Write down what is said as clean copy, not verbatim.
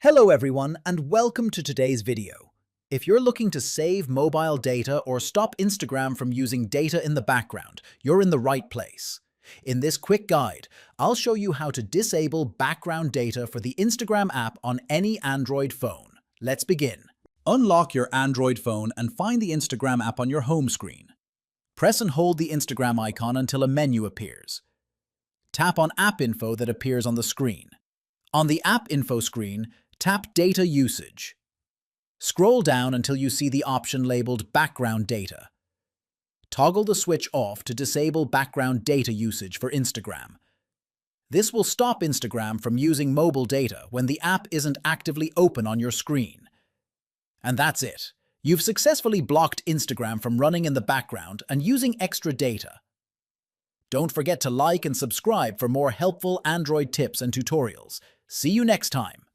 Hello everyone and welcome to today's video. If you're looking to save mobile data or stop Instagram from using data in the background, you're in the right place. In this quick guide, I'll show you how to disable background data for the Instagram app on any Android phone. Let's begin. Unlock your Android phone and find the Instagram app on your home screen. Press and hold the Instagram icon until a menu appears. Tap on App Info that appears on the screen. On the App Info screen, tap Data Usage. Scroll down until you see the option labeled Background Data. Toggle the switch off to disable background data usage for Instagram. This will stop Instagram from using mobile data when the app isn't actively open on your screen. And that's it. You've successfully blocked Instagram from running in the background and using extra data. Don't forget to like and subscribe for more helpful Android tips and tutorials. See you next time.